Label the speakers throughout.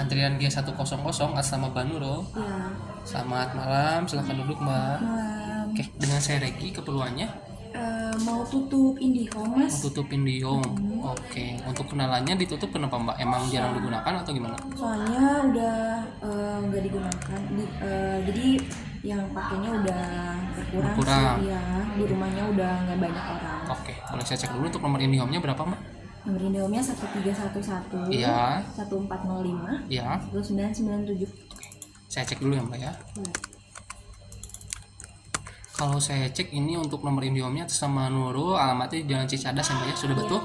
Speaker 1: antrian G100 atas nama Mbak Nurul.
Speaker 2: Ya.
Speaker 1: Selamat malam, silahkan duduk Mbak.
Speaker 2: Malam.
Speaker 1: Oke, dengan saya Regi, keperluannya
Speaker 2: Mau tutup IndiHome mas.
Speaker 1: tutup IndiHome. Oke, untuk kenalannya ditutup kenapa Mbak? Emang jarang digunakan atau gimana?
Speaker 2: Soalnya udah nggak digunakan. Jadi yang pakainya udah berkurang.
Speaker 1: Berkurang.
Speaker 2: Sih ya. Di rumahnya udah nggak banyak orang.
Speaker 1: Oke, boleh saya cek dulu untuk nomor IndiHome-nya berapa Mbak?
Speaker 2: Nomor IndiHome-nya 1311
Speaker 1: Iya.
Speaker 2: 1405
Speaker 1: Iya,
Speaker 2: 1997.
Speaker 1: saya cek dulu ya Mbak ya. Kalau saya cek ini untuk nomor IndiHome-nya atas nama Nurul, alamatnya di Jalan Cicadas ya Mbak ya, sudah betul?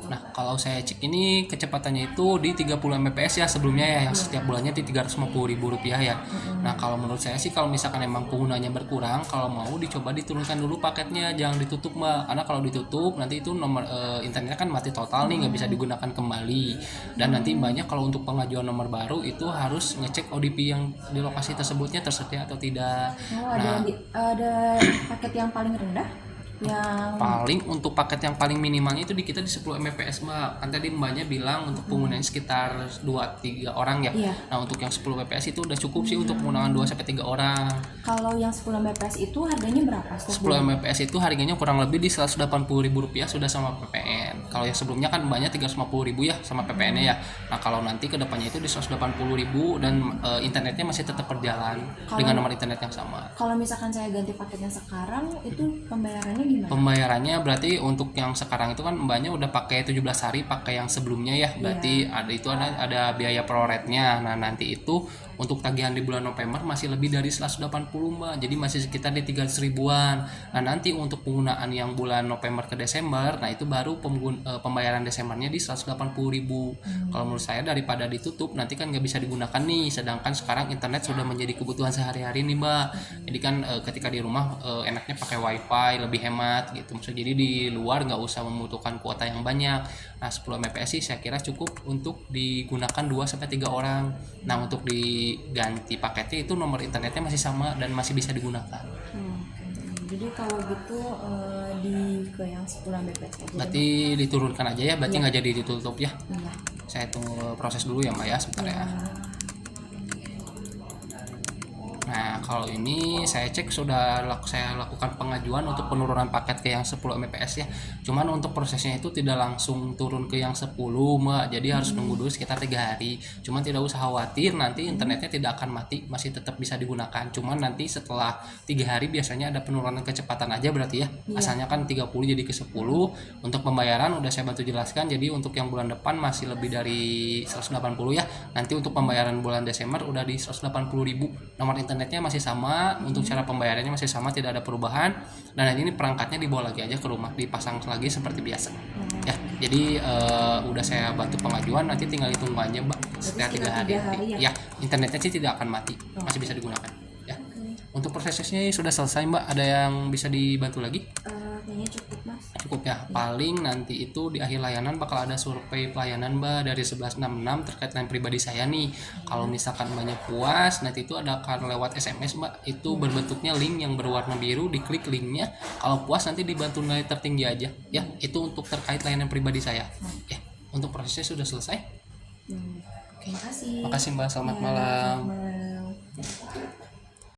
Speaker 1: Nah, kalau saya cek ini kecepatannya itu di 30 Mbps ya sebelumnya ya, yang setiap bulannya di Rp350.000 ya. Nah, kalau menurut saya sih kalau misalkan emang penggunanya berkurang, kalau mau dicoba diturunkan dulu paketnya, jangan ditutup Mbak. Karena kalau ditutup nanti itu nomor internetnya kan mati total nih, nggak bisa digunakan kembali. Dan nanti Mbaknya kalau untuk pengajuan nomor baru itu harus ngecek ODP yang di lokasi tersebutnya tersedia atau tidak.
Speaker 2: Oh,
Speaker 1: Nah,
Speaker 2: ada paket yang paling rendah yang
Speaker 1: paling untuk paket yang paling minimalnya itu di kita di 10 Mbps Mbak. Kan tadi Mbaknya bilang untuk penggunanya sekitar 2-3 orang ya.
Speaker 2: Iya.
Speaker 1: Nah, untuk yang 10 Mbps itu udah cukup sih untuk penggunaan 2-3 orang.
Speaker 2: Kalau yang 10 Mbps itu harganya berapa?
Speaker 1: 10 Mbps itu harganya kurang lebih di Rp180.000 sudah sama PPN. Kalau yang sebelumnya kan Mbaknya Rp350.000 ya sama PPN-nya ya. Nah, kalau nanti kedepannya itu di Rp180.000 dan internetnya masih tetap berjalan dengan nomor internet yang sama.
Speaker 2: Kalau misalkan saya ganti paketnya sekarang, itu pembayarannya gimana?
Speaker 1: Pembayarannya berarti untuk yang sekarang itu kan Mbaknya udah pakai 17 hari pakai yang sebelumnya ya. Berarti ada biaya pro-rate-nya. Nah, nanti itu untuk tagihan di bulan November masih lebih dari 180 Mbak. Jadi masih sekitar di 300 ribuan. Nah, nanti untuk penggunaan yang bulan November ke Desember, nah itu baru pembayaran Desembernya di 180.000. Kalau menurut saya daripada ditutup nanti kan nggak bisa digunakan nih. Sedangkan sekarang internet sudah menjadi kebutuhan sehari-hari nih Mbak. Jadi kan ketika di rumah enaknya pakai wifi lebih hemat gitu. Maksudnya jadi di luar nggak usah membutuhkan kuota yang banyak. Nah, 10 Mbps sih saya kira cukup untuk digunakan 2-3 orang. Nah, untuk diganti paketnya itu nomor internetnya masih sama dan masih bisa digunakan.
Speaker 2: Jadi kalau gitu ke yang 10 Mbps aja.
Speaker 1: Berarti diturunkan aja ya, berarti nggak jadi ditutup ya.
Speaker 2: Iya.
Speaker 1: Saya tunggu proses dulu ya Mbak ya, sebentar ya. Nah, kalau ini saya cek saya lakukan pengajuan untuk penurunan paket ke yang 10 Mbps ya. Cuman untuk prosesnya itu tidak langsung turun ke yang 10 Mbak. Jadi harus nunggu dulu sekitar 3 hari. Cuman tidak usah khawatir, nanti internetnya tidak akan mati, masih tetap bisa digunakan. Cuman nanti setelah 3 hari biasanya ada penurunan kecepatan aja berarti ya. Asalnya kan 30 jadi ke 10. Untuk pembayaran udah saya bantu jelaskan. Jadi untuk yang bulan depan masih lebih dari 180 ya. Nanti untuk pembayaran bulan Desember udah di 180.000. Nomor internetnya masih sama, untuk cara pembayarannya masih sama, tidak ada perubahan. Dan ini perangkatnya dibawa lagi aja ke rumah, dipasang lagi seperti biasa. Ya, jadi udah saya bantu pengajuan, nanti tinggal ditunggu aja Mbak. Setelah 3 hari. Ya, internetnya sih tidak akan mati, masih bisa digunakan. Ya. Untuk prosesnya sudah selesai Mbak. Ada yang bisa dibantu lagi?
Speaker 2: Kayaknya cukup mas.
Speaker 1: Cukup ya. Paling nanti itu di akhir layanan bakal ada survei pelayanan Mbak dari 1166 terkait dengan pribadi saya nih. Kalau misalkan banyak puas, nanti itu akan lewat SMS Mbak. Itu berbentuknya link yang berwarna biru, diklik linknya. Kalau puas nanti dibantu nilai tertinggi aja. Ya, itu untuk terkait layanan pribadi saya. Ya, untuk prosesnya sudah selesai.
Speaker 2: Terima kasih.
Speaker 1: Makasih Mbak, selamat malam.